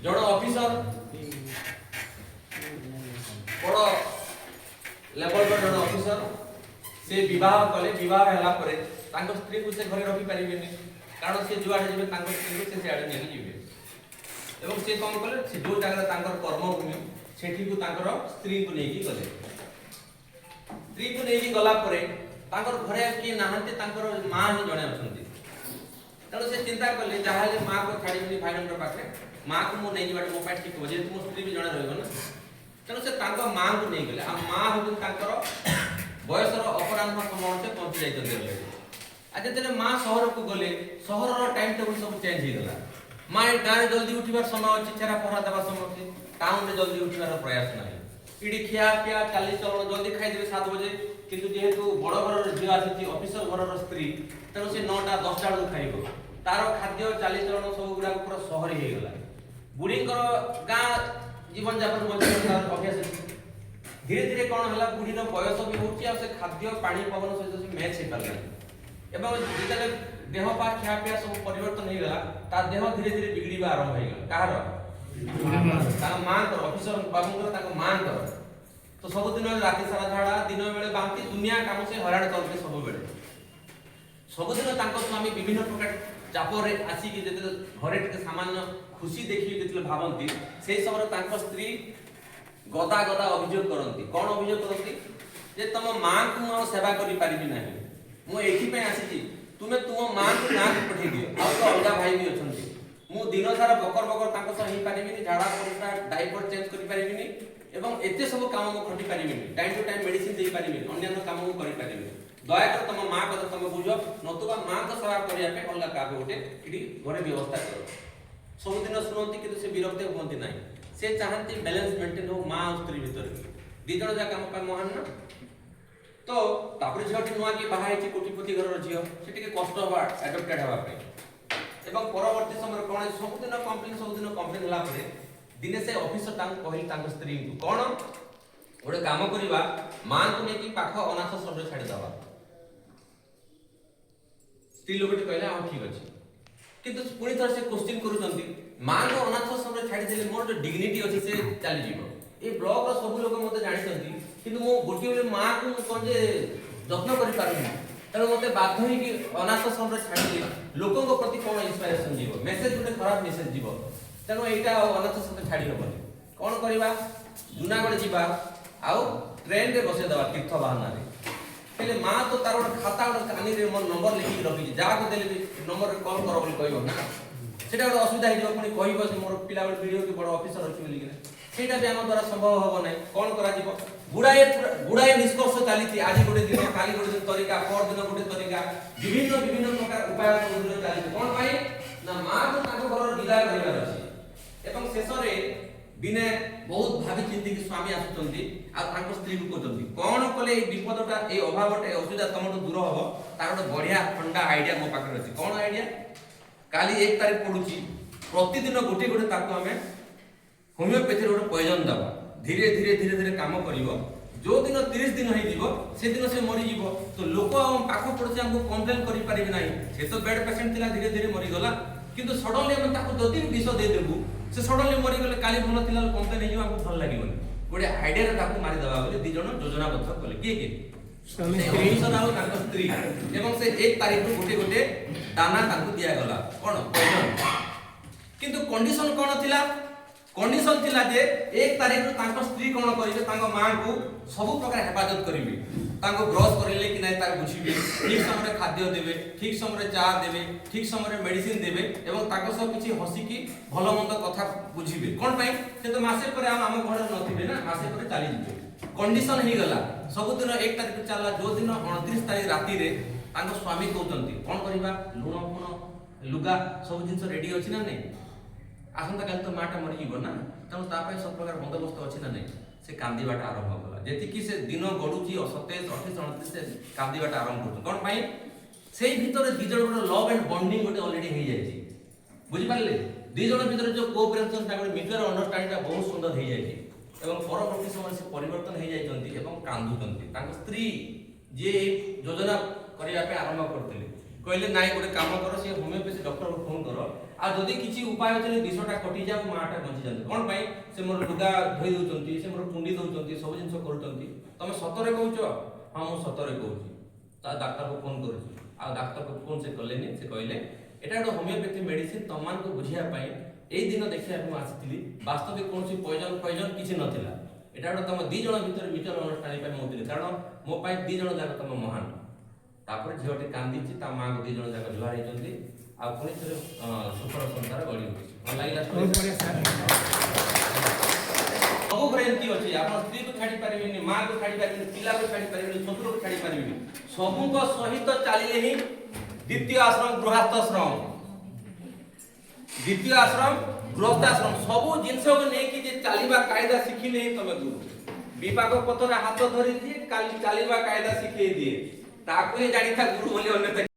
जण ऑफिसर बड़ लेवल जण ऑफिसर से विवाह कले विवाह हैला परे तांको स्त्री को से घरे रखी पारिबेनी कारण से जुआडे जेबे तांको स्त्री को से आडे नेकी जिवे एवं से कोन कले से जो जगह तांकर कर्मभूमि सेठी को तांकर स्त्री को नेकी गले स्त्री को नेकी गला परे तांकर घरे कि नाहंते तांकर मां ही जणे अछंती तनो से चिंता कले जहाले मां को छाडी भाईनंदर पाखे मां को मो नेकी बाटे मो पाट ठीक हो जे तुम स्त्री भी जणे रहबो ना तनो से तांको मां को नेकी गले आ मां हो तांकर बयसर अपराह्न समय से पहुंची जाइए आज जब माँ सहर को गले सहर टाइम टेबल सब चेंज हो गला माँ गाँव जल्दी उठार समय अच्छी चेरा पहरा देवा समय टाउन में जल्दी उठार प्रयास ना इडी खिया पिया चाली चलन जल्दी खाईदे 7 बजे किंतु जेहेतु बड़ घर झील आसी ऑफिसर घर स्त्री तेणु से 9टा 10टा बेलू खाइब तार खाद्य चाली चलन सब गुड़ा पूरा सहरी हो गला बुढ़ी गाँ जीवन जापन बंचाई अभ्यास धीरे धीरे कौन है बुढ़ीर बयस भी होची से खाद्य पानी पवन सहित मैच हो पारे एवं जिते देह पा खिया पिया सब परिवर्तन हो गला तार देह धीरे धीरे बिगड़वा आरंभ हो गला कहार माँ ऑफिसर बाबू माँ तो सब दिन राति सारा झाड़ा दिन बेले बांती दुनिया काम से हराण करते सब बेले सबुदिन स्वामी विभिन्न प्रकार चापर आसिक घरे सामान्य खुशी देखिए जो भावती से समय स्त्री गदा गदा अभियोग करती कौन अभियोग करती जे तुम माँ को सेवा करि पारिबी नाही मु एथि पे आसी तुमे तुम माँ को गाँ को पठे दियो आ तो अलगा भाई भी अछंती मु दिन सारा बकर बकर तांको सह ही पारिबिनी झाड़ा परिस्रा डायपर चेंज करि पारिबिनी एवं एते सब काम मु खटि पारिबिनी टाइम टू टाइम मेडिसिन देई पारिबिनी अन्य काम मु करि पारिबिनी दया कर तुम माँ कथा तुम बुझो नतुबा माँ को सेवा करिया पे अलगा का गोटे इडी घरे व्यवस्था करो सब दिन सुनती किंतु से विरक्त होती नाही से चाहती बैलेंस मेंटेन हो माँ और स्त्री भीतर दी जण जा काम पे महान ना तो तापर झटी नुआ की बाहा है कोटिपति घर झियो से टिके कष्ट हवा एडॉप्टेड हवा पे एवं परवर्ती समय कोन सब दिन कंप्लेन हला परे दिने से ऑफिसर तांग कहि तांग स्त्री को कोन ओडे काम करिवा मां को नेकी पाख अनाथ आश्रम रे छाडी दवा स्त्री लोकटी कहले आ ठीक अछि किंतु पुणी थर से क्वेश्चन करूचंती मां को अनाथ आश्रम रे छाडी देले मोर जो डिग्निटी अछि से चली जीवो ए ब्लॉक रो सब लोक मते जानिसंती किंतु मो गोटी बेले मां को कोन जे यत्न करि पारुनी तने मते बाध्य ही कि अनाथ आश्रम रे छाडी दे लोकन को प्रति कोन इंस्पिरेशन जीवो मेसेज गुटे खराब मेसेज जीवो तनो एटा अनाथ आश्रम छाडी हबनी कोन करबा जुनागढ़ जीवा आउ ट्रेन रे बसे दवा तीर्थ बहाना रे पहले मां तो तार खाता कानी रे मोर नंबर लिखि रखि जा को देले नंबर रे कॉल करो बोली कहबो ना सेटा ଗୋଟେ ଅସୁବିଧା ହେଇଯିବ ପୁଣି କହିବ ସେ ମୋର ପିଲା ବେଳ ଭିडिଓ କି ବଡ଼ ଅଫିସର ଅଛି ବୋଲି କିନା ସେଇଟା ବି ଆମ ଦ୍ୱାରା ସମ୍ଭବ ହବ ନାହିଁ କଣ କରାଯିବ ଗୁଡ଼ାଏ ନିଷ୍କର୍ଷ ଚାଲିଛି ଆଜି ଗୋଟେ ଦିନ କାଲି ଗୋଟେ ଦିନ ତରିକା ପର ଦିନ ଗୋଟେ ତରିକା ବିଭିନ୍ନ ପ୍ରକାର ଉପାୟ ଚାଲିଛି କଣ ପାଇଁ ନା ମା କୁ ତାଙ୍କ ଘର ବିଦାୟ କରିବାର ଅଛି ଏବଂ ଶେଷରେ दिने बहुत भावी चिंती की स्वामी आसुचंती आ तांको स्त्री को कहतंती कोन कले ए विपदटा ए अभावटा ए असुविधा तमटो दूर हबो तार ଗୋଟେ बढ़िया ठंडा आईडिया मो पाखरे अछि कोन आईडिया काली 1 तारीख पडुची प्रतिदिन गोटे गोटे ताको हमें होमियोपैथी रोड पॉइजन दबा धीरे धीरे काम करिवो जो दिन 30 दिन होई दिबो से दिन से मरि जिवो तो लोक हम पाखो पड़ोसी हमको कंप्लेन करि पारिबे नाही से तो बेड पेशेंट थिला धीरे मरि गला किंतु सडनली हम ताको जदी विष दे देबु से सडनली मरि गले काली भल थिला कंप्लेन हे हमको भल लागिबो गोटे आईडिया रे ताको मारि दबा बोले दी जण योजनाबद्ध कले के स्वामी स्त्री एवं से 1 तारीख को गोटे दाना ताको दिया गला कोन पॉइजन किंतु कंडीशन कोन थिला कंडीशन थिला जे 1 तारीख को तांको स्त्री कोन करिवे तांको मां को सब प्रकार हेफाजत करिवे तांको ब्रश करिले कि नै तार बुझिबे ठीक समय खाद्य देबे ठीक समय चा देबे ठीक समय मेडिसिन देबे एवं ताको सब किछि हसी की भलो मंद कथा बुझिबे कोन पई से तो मासे पर हम घर नथिबे ना मासे पर चली जिबे कंडीशन ही गला सब दिन 1 तारीख चला जो दिन 29 तारीख राती रे तांको स्वामी कहउतंती कोन करिबा लुण फुण लुगा सब जिंस रेडी अछि ना नै आसंता काल तो माटा मरि जीवो ना तनो ता पय सब प्रकार बंदोबस्त अछि ना नै से कांदीबाटा आरंभ होला जेति कि से दिन गडुची 27 28 29 से कांदीबाटा आरंभ करतो कोन पई सेई भितरे दी जण गोटे लव एंड बॉन्डिंग गोटे ऑलरेडी हे जायछि बुझि पारले दी जण भितरे जो कोऑपरेशन ता गोटे म्यूचुअल अंडरस्टैंडिंग ता बहुत सुंदर हे जायछि एवं परवर्ती समय से परिवर्तन हो जाइछन्ती एवं कांदुचन्ती तांको स्त्री जे योजना करिया पे आरंभ करथिले कहले नाई गोटे काम कर से होमियोपैथी डॉक्टर को फोन कर आ जदि किछि उपाय अछि 200 कटि जाऊ माटा बंची जाते कोन पई से मोर लुगा धोई दउचंती से मोर कुंडी दउचंती सब जिंस करूचंती तमे सतरे कहउछ हां मु सतरे कहउछि ता डॉक्टर को फोन करूछि आ डॉक्टर को फोन से कलेनी से कहले एटा एक होमियोपैथी मेडिसिन तमान को बुझिया पई एई दिन देखिया हम आसितली वास्तविक कोनसी पॉइजन किछि नथिला एटा एक तम दी जण भीतर मिटर अंडरस्टैंडिंग पई मोतिले कारण मो पई दी जण जाक तम महान तापर झियोटी कांदीची ता मां को दी जण जाक जुहार हेचंती आ पुनी थरे सुपर संसार गडी होछि मन लागिला बहुत बढ़िया सर सब घरे एंती अछि आपण स्त्री को छाडी परिबिनी मां को छाडी परिबिनी पिला को छाडी परिबिनी ससुर को छाडी परिबिनी सबु को सहित चालिले ही द्वितीय आश्रम गृहस्थाश्रम द्वितीय आश्रम गृहस्थाश्रम सबु जिंस को नै कि जे चालिबा कायदा सिखिले ही तमे गुरु विपाक पथरे हाथ धरि दिए काली चालिबा कायदा सिखै दिए ताको ही जानि था गुरु बोले अन्य